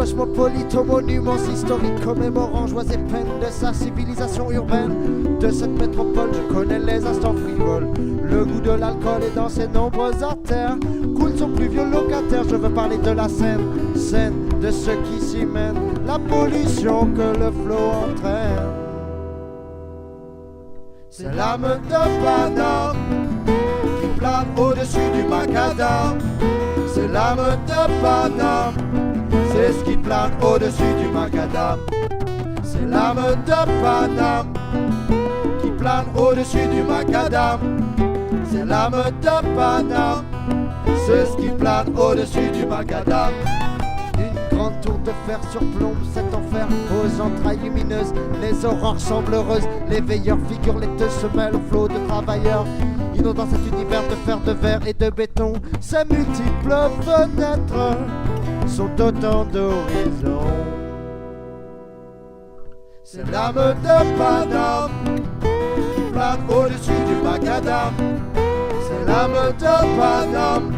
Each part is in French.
cosmopolite aux monuments historiques commémorant joies et peines de sa civilisation urbaine. De cette métropole, je connais les instants frivoles. Le goût de l'alcool est dans ses nombreuses artères. Coule son plus vieux locataire, je veux parler de la Seine. Scène de ceux qui s'y mènent, la pollution que le flot entraîne. C'est l'âme de Paname qui plane au-dessus du macadam. C'est l'âme de Paname, c'est ce qui plane au-dessus du macadam. C'est l'âme de Paname qui plane au-dessus du macadam. C'est l'âme de Paname, c'est ce qui plane au-dessus du macadam. Une grande tour de fer surplombe cet enfer aux entrailles lumineuses. Les aurores semblent heureuses, les veilleurs figurent laiteux se mêlent au flot de travailleurs. Inondant cet univers de fer, de verre et de béton. Ces multiples fenêtres sont autant d'horizons. C'est l'âme de Paname qui plane au-dessus du macadam. C'est l'âme de Paname,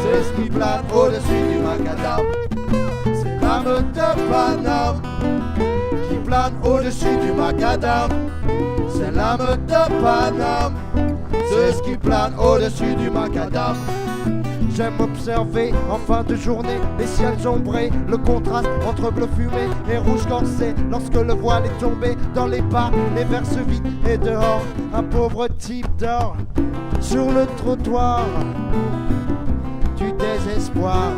c'est ce qui plane au-dessus du macadam. C'est l'âme de Paname qui plane au-dessus du macadam. C'est l'âme de Paname, c'est ce qui plane au-dessus du macadam. J'aime observer en fin de journée les ciels ombrés, le contraste entre bleu fumé et rouge corsé. Lorsque le voile est tombé dans les bars, les verres se vident et dehors un pauvre type dort sur le trottoir du désespoir.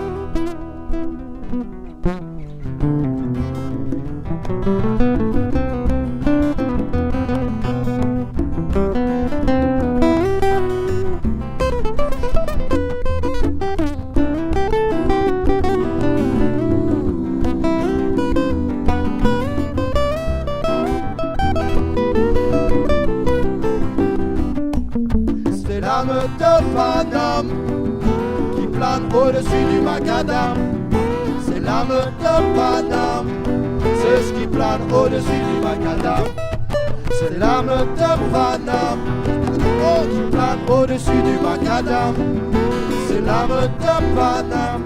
C'est l'âme de Paname qui plane au-dessus du macadam. C'est l'âme de Paname, c'est ce qui plane au-dessus du macadam. C'est l'âme de Paname, oh, qui plane au-dessus du macadam. C'est l'âme de Paname,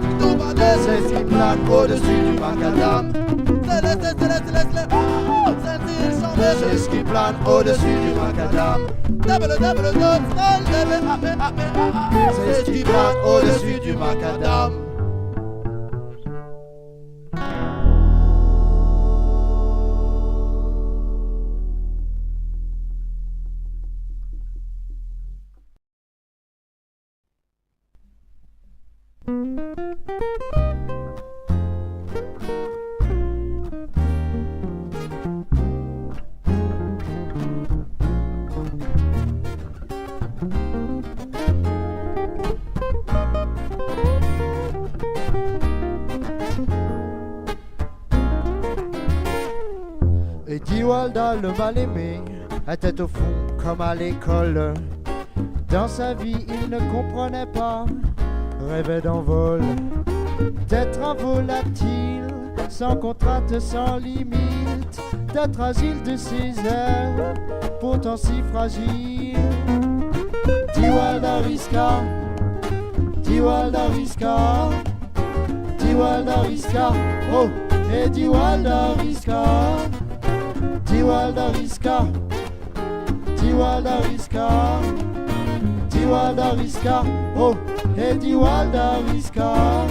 c'est ce qui plane au-dessus du macadam. C'est ce qui plane au-dessus du macadam. C'est ce qui plane au-dessus du macadam. Eddie Walda, le mal-aimé, à tête au fond comme à l'école. Dans sa vie il ne comprenait pas, rêvait d'envol, d'être un volatile, sans contrainte, sans limite, d'être asile de ses ailes, pourtant si fragile. Eddie Walda risqua, Eddie Walda risqua, Eddie Walda risqua, oh, Eddie Walda risqua. Eddie Walda risqua, Eddie Walda risqua, Eddie Walda risqua, oh, Eddie Walda risqua.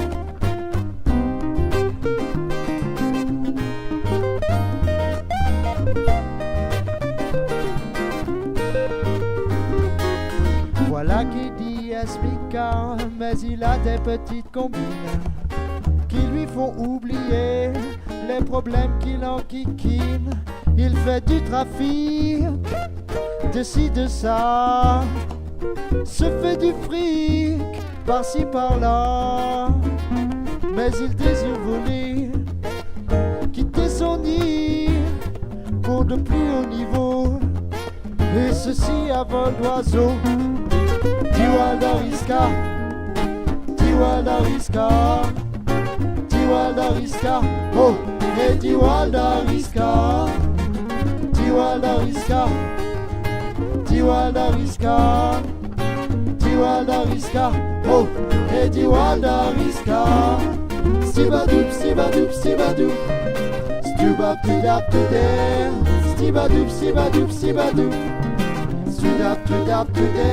Voilà qu'Eddie est smicard, mais il a des petites combines qui lui font oublier les problèmes qui l'enquiquinent. Il fait du trafic, de ci, de ça, se fait du fric, par-ci, par-là. Mais il désire voler, quitter son nid pour de plus haut niveau, et ceci à vol d'oiseau. Eddie Walda risqua, Eddie Walda risqua, Eddie Walda risqua, oh, Eddie Walda risqua. Eddie Walda risqua, Eddie Walda risqua, Eddie Walda risqua, oh, Eddie Walda risqua. Stibadoop, stibadoop, stibadoop. Stubap, tudap, tudé. Stibadoop, stibadoop, stibadoop. Studap, tudap, tudé.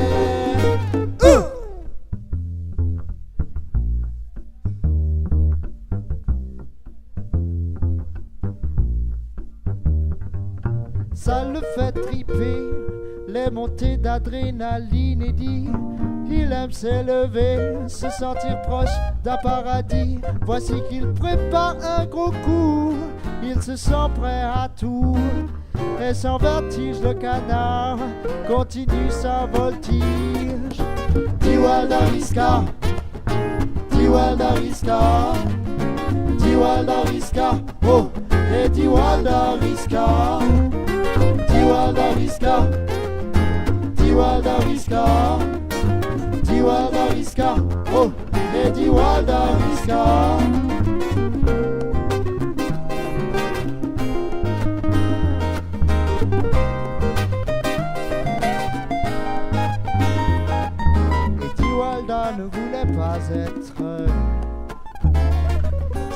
Ça le fait triper, les montées d'adrénaline et dit il aime s'élever, se sentir proche d'un paradis. Voici qu'il prépare un gros coup, il se sent prêt à tout. Et sans vertige le canard continue sa voltige. Diwaldariska, Diwaldariska, Diwaldariska, oh, et Diwaldariska. Diwaldariska, Diwaldariska, Diwaldariska, oh, et Diwaldariska. Et Diwalda ne voulait pas être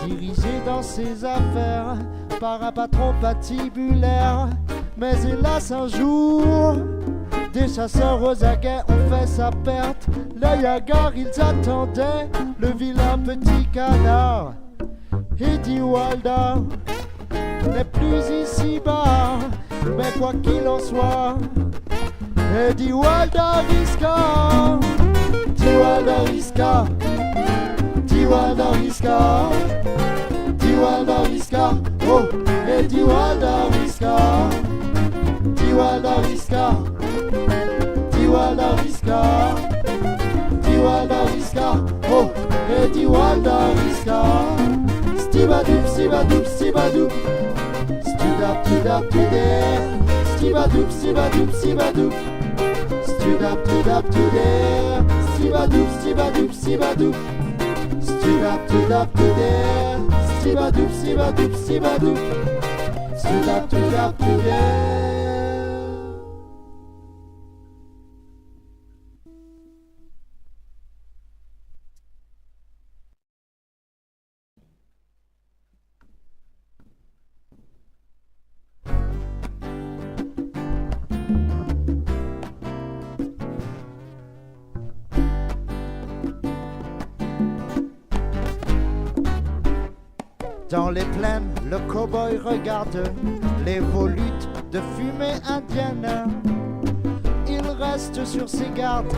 dirigé dans ses affaires par un patron patibulaire. Mais hélas un jour, des chasseurs aux aguets ont fait sa perte. L'œil hagard, ils attendaient le vilain petit canard. Et Diwalda n'est plus ici-bas, mais quoi qu'il en soit, et Diwaldariska, Diwaldariska, Diwaldariska, Diwaldariska, oh, et Diwaldariska. Diwaldariska, Diwaldariska, Diwaldariska, oh, et Diwaldariska. Stibadoop, stibadoop, stibadoop. Studap, tudap, tudé. Stibadoop, stibadoop, stibadoop. Studap, tudap, tudé. Stibadoop, stibadoop, stibadoop. Studap, tudap, tudé. Stibadoop, stibadoop, stibadoop. Studap, tudap, tudé. Dans les plaines, le cow-boy regarde les volutes de fumée indienne. Il reste sur ses gardes,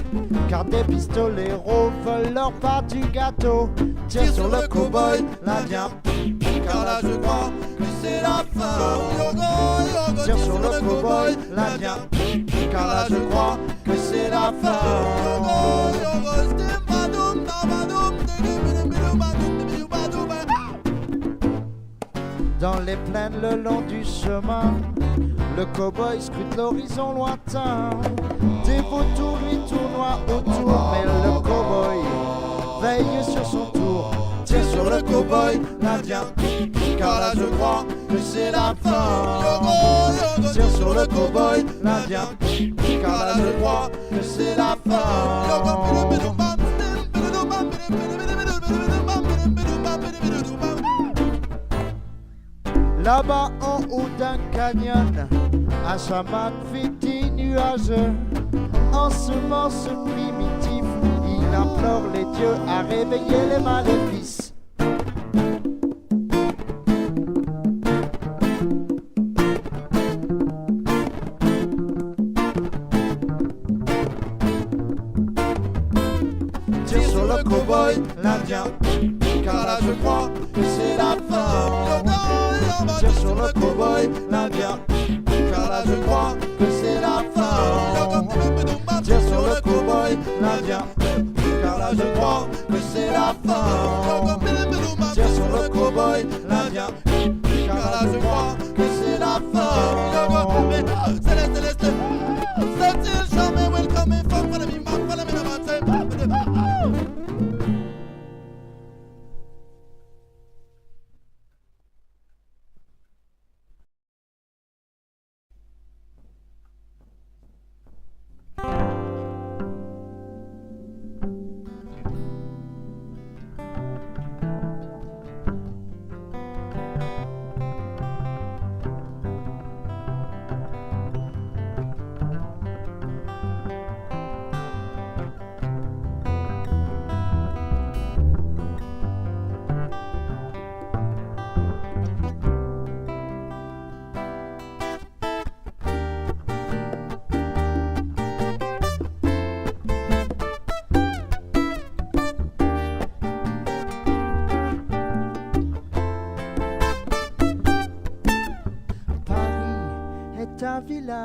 car des pistoleros veulent leur part du gâteau. Tire sur le cow-boy, l'Indien, car là je crois que c'est la fin. Tire sur le cow-boy, l'Indien, car là je crois que c'est la fin. Dans les plaines le long du chemin, le cow-boy scrute l'horizon lointain. Des vautours lui tournoient autour, mais le cow-boy veille sur son tour. Tire sur le cow-boy, l'Indien, car là je crois que c'est la fin. Tire sur le cow-boy, l'Indien, car là je crois que c'est la fin. Là-bas en haut d'un canyon, un chaman fait des nuages. En semence primitif, il implore les dieux à réveiller les maléfices. Tire sur le cow-boy, l'Indien, car là je crois que c'est la fin. Tire sur le cow-boy, l'Indien, car là je crois que c'est la fin. Tire sur le cow-boy, l'Indien, car là je crois que c'est la fin. Tire sur le cow-boy, l'Indien, car là je crois que c'est la fin. Céleste, c'est-il jamais welcome et fuck for me, man, follow me, no man, say,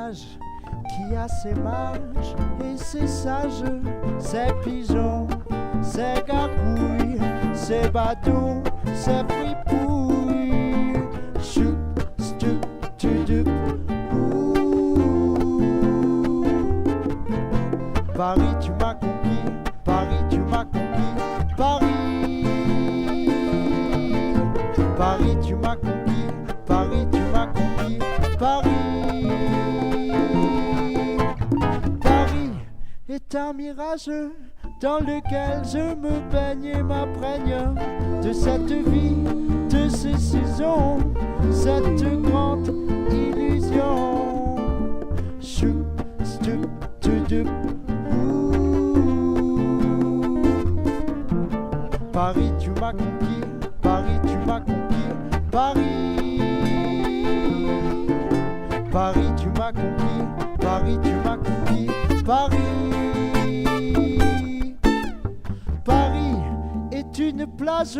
village qui a ses mages et ses sages, ses pigeons, ses gargouilles, ses badauds, ses fripouilles. Choup, stup, tudup, ouh. Paris, tu m'as conquis, Paris, tu m'as conquis, Paris. Paris, tu m'as conquis, Paris, tu m'as conquis, Paris. Paris est un mirage dans lequel je me baigne et m'imprègne de cette vie, de ces saisons, cette grande illusion. Choup, stup, tudup, ouh. Paris, tu m'as conquis, Paris, tu m'as conquis, Paris. Paris, tu m'as conquis, Paris, tu m'as conquis, Paris. Paris est une plage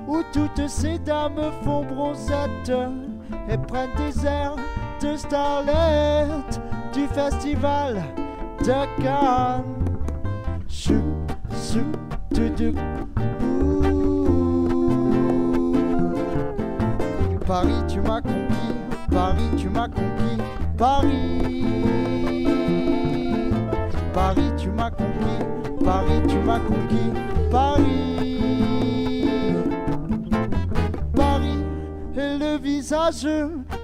où toutes ces dames font bronzette et prennent des airs de starlet du festival de Cannes. Choup, choup, tudup, ouh. Paris, tu m'as conquis, Paris, tu m'as conquis, Paris. Paris, tu m'as conquis, Paris, tu m'as conquis, Paris. Paris est le visage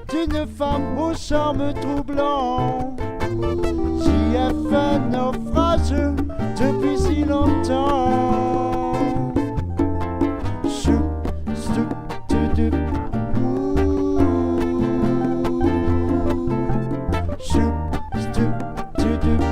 d'une femme au charme troublant. J'y ai fait naufrage depuis si longtemps. Choup, stup, tudup, ouh. Choup, stup, tudup,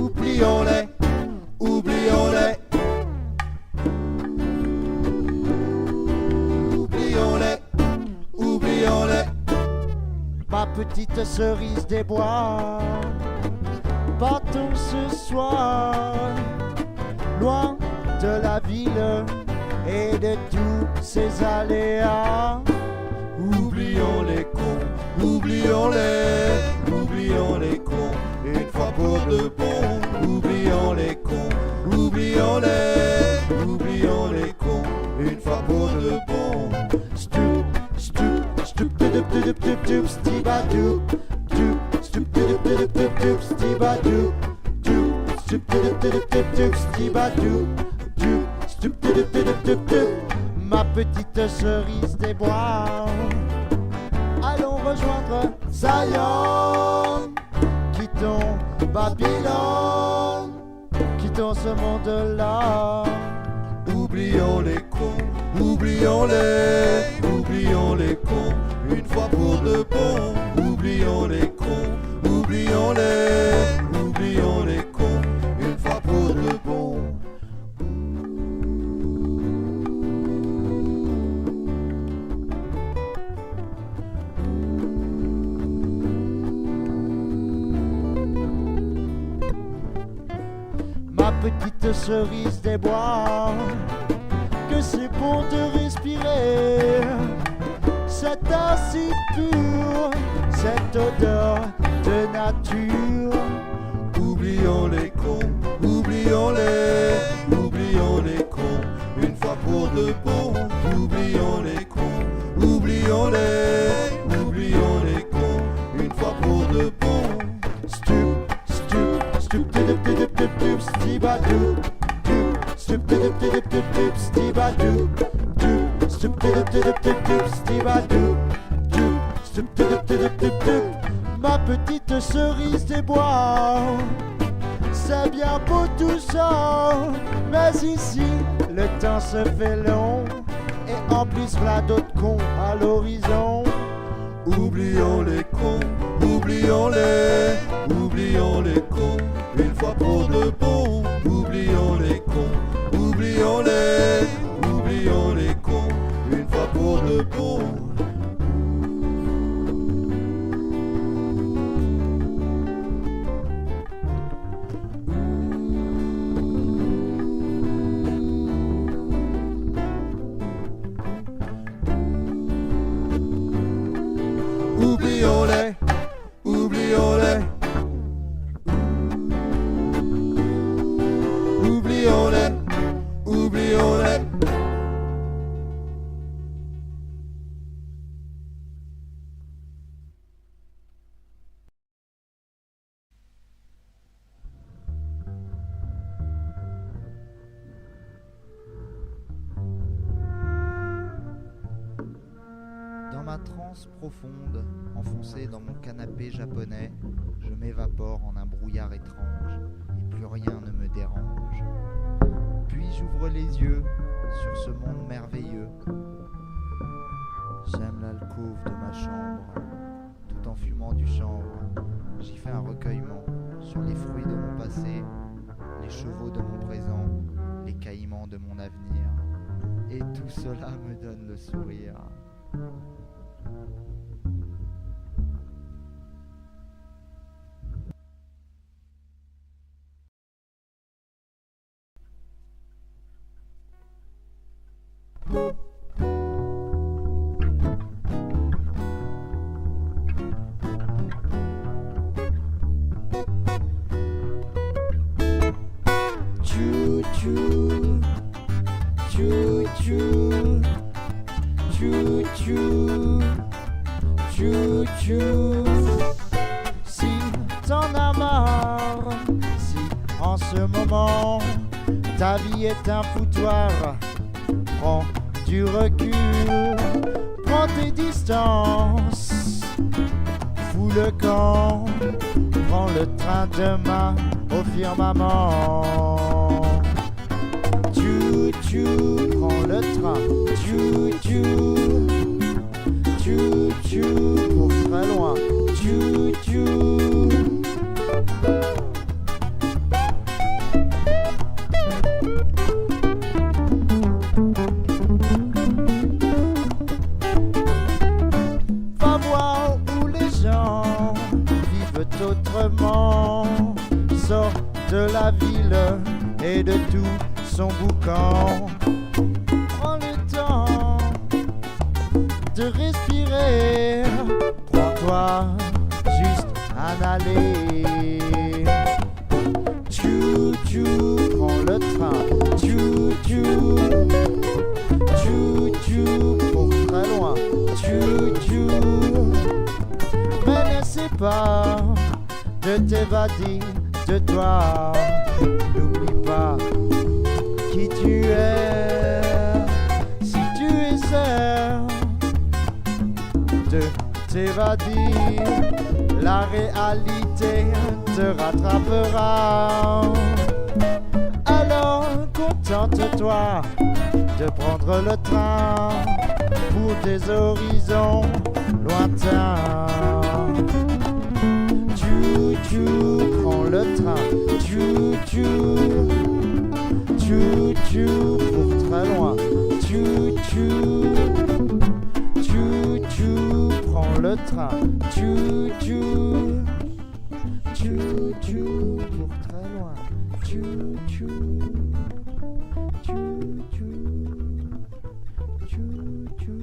oublions-les, oublions-les. Oublions-les, oublions-les. Ma petite cerise des bois, partons ce soir, loin de la ville et de tous ses aléas. Oublions les cons, oublions-les, oublions les cons, une fois pour de bon. Oublions les cons, oublions-les, oublions les cons, une fois pour de bon. Stup, stup, stup, tudup, tudup, tudup, tudup, stibadou, stup, stup, tudup, tudup, tudup, tudup, stibadou, stup, tudup, tudup, tudup, tudup, stibadou, stup, tudup, tudup, tudup, tudup. Ma petite cerise des bois, allons rejoindre Zion. Quittons Babylone, quittons ce monde-là. Oublions les cons, oublions-les, oublions les cons, une fois pour de bon. Oublions les cons, oublions-les, oublions les cons, une fois pour de bon. Ma petite cerise des bois, que c'est bon de respirer cet air si pur, cette odeur de nature. Oublions les cons, oublions-les, oublions les cons, une fois pour de bon. Oublions les cons, oublions-les, oublions les cons, une fois pour de bon. Stup, stup, stup, tudup, tudup, tudup, tudup, stibadou, stup, tudup, tudup, tudup, tudup, stibadou, Ma petite cerise des bois, c'est bien beau tout ça, mais ici le temps se fait long, et en plus v'là d'autres cons à l'horizon. Oublions les cons, oublions-les cons, une fois pour de bon. Oublions les cons, oublions-les cons, une fois pour de bon. Oublions-les, oublions-les, oublions-les, oublions-les. Dans ma transe profonde, enfoncé dans mon canapé japonais, je m'évapore en un brouillard étrange, et plus rien ne me dérange. Puis j'ouvre les yeux sur ce monde merveilleux. J'aime l'alcôve de ma chambre, tout en fumant du chanvre. J'y fais un recueillement sur les fruits de mon passé, les chevaux de mon présent, les caïmans de mon avenir. Et tout cela me donne le sourire. Choo-choo, choo-choo, choo-choo, choo-choo. Si t'en as marre, si en ce moment ta vie est un foutoir, prends du recul, prends tes distances, fous le camp, prends le train demain au firmament. Chou-chou, prends le train, chou-chou, chou-chou, pour très loin, chou-chou. Va voir où les gens vivent autrement, sors de la ville et de tout son boucan. Prends le temps de respirer, prends-toi juste un aller. Chou-chou, prends le train, chou-chou, chou-chou, pour très loin, chou-chou. Mais n'essaie pas de t'évader de toi, n'oublie pas qui tu es. Si tu essaies de t'évader, la réalité te rattrapera. Alors contente-toi de prendre le train pour des horizons lointains. Chou-chou, prends le train, chou-chou, chou-chou, pour très loin, chou-chou, chou-chou, prends le train, chou-chou, chou-chou, pour très loin, chou-chou, chou-chou, chou-chou, chou-chou.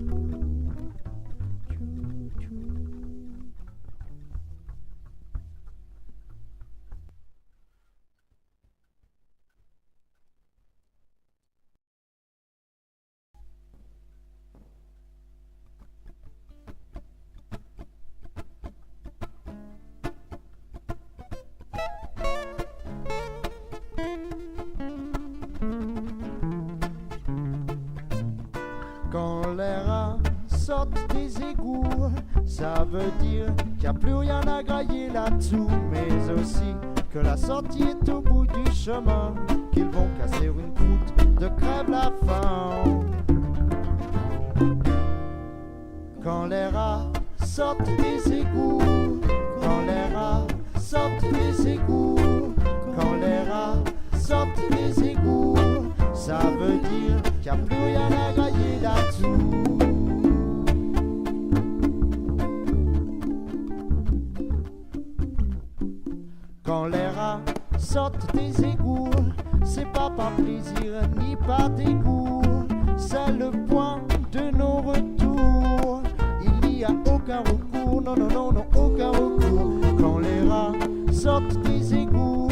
veut dire qu'il n'y a plus rien à grailler là-dessous, mais aussi que la sortie est au bout du chemin, qu'ils vont casser une croûte de crève la faim. Quand les rats sortent des égouts, quand les rats sortent des égouts, quand les rats sortent des égouts, ça veut dire qu'il n'y a plus rien à grailler là-dessous. Quand les rats sortent des égouts, c'est pas par plaisir ni par dégoût, c'est le point de non-retour. Il n'y a aucun recours, non, non, non, non, aucun recours. Quand les rats sortent des égouts,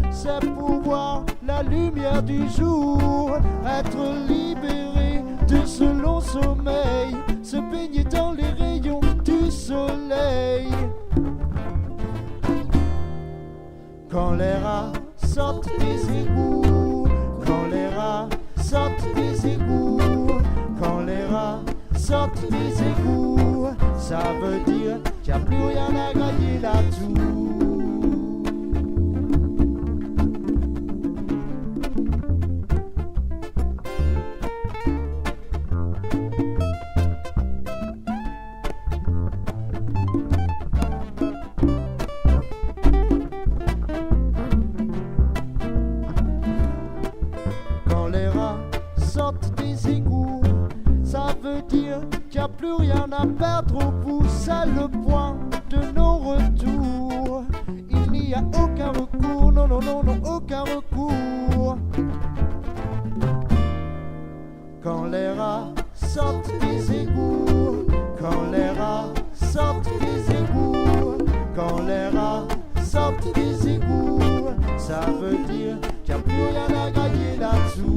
c'est pour voir la lumière du jour, être libéré de ce long sommeil, se baigner dans les rayons du soleil. Quand les rats sortent des égouts, quand les rats sortent des égouts, quand les rats sortent des égouts, ça veut dire qu'il n'y a plus rien à grailler là-dessous. Quand les rats sortent des égouts, ça veut dire qu'il n'y a plus rien à perdre au bout, c'est le point de non-retour. Il n'y a aucun recours, non, non, non, non, aucun recours. Quand les rats sortent des égouts, quand les rats sortent des égouts, quand les rats sortent des égouts, ça veut dire qu'il n'y a plus rien à grailler là-dessous.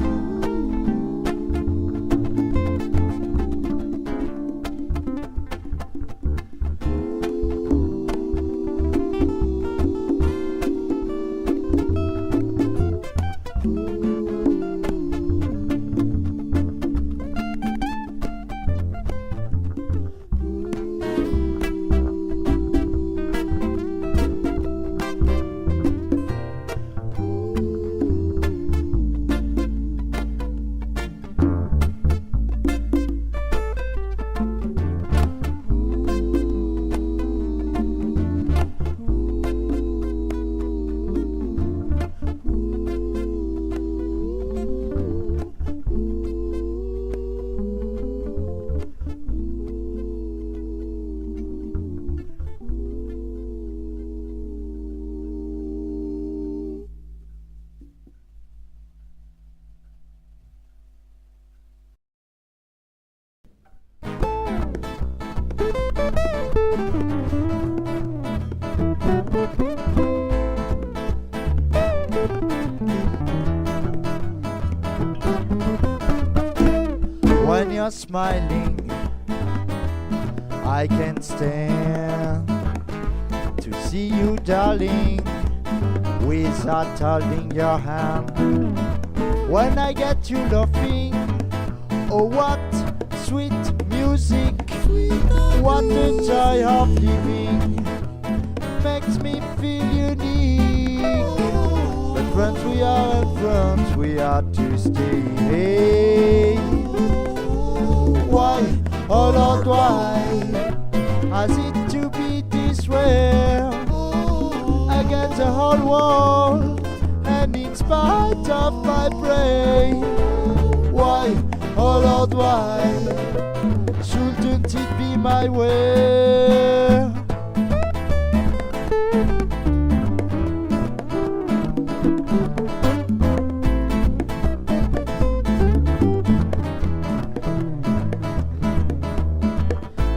When you're smiling, I can't stand to see you, darling, without holding your hand. When I get you laughing, oh what sweet music, what a joy of living, makes me feel unique. But friends we are, and friends we are to stay. Why, oh Lord, why has it to be this way? Against the whole world, and in spite of my brain. Why, oh Lord, why shouldn't it be my way?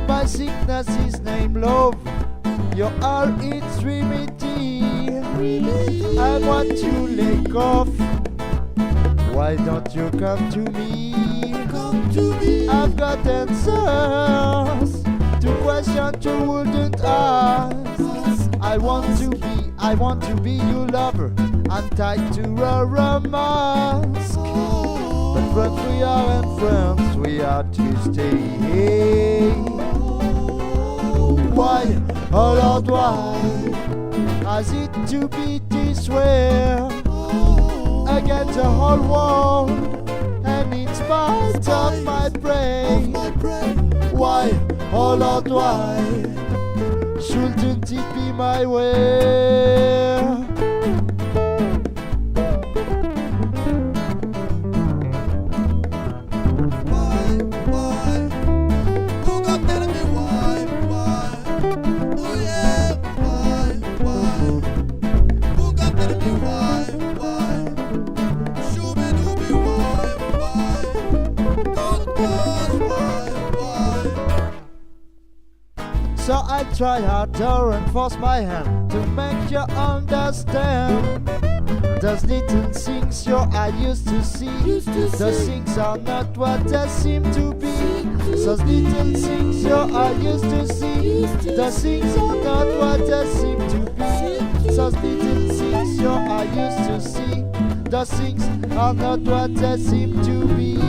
My sickness is named love, you're all its remedy. I want to let off, why don't you come to me? I've got answers to questions you wouldn't ask. I want to be your lover, I'm tied to a romance. But friends we are, and friends we are to stay. Why, oh Lord, why has it to be this way? Against the whole world, and in spite of my brain. Why, oh Lord, why shouldn't it be my way? So I try harder and force my hand to make you understand. Those little things your eye used to see, those things are not what they seem to be. Those little things your eye used to see, those things are not what they seem to be. Those little things your eye used to see, those things are not what they seem to be.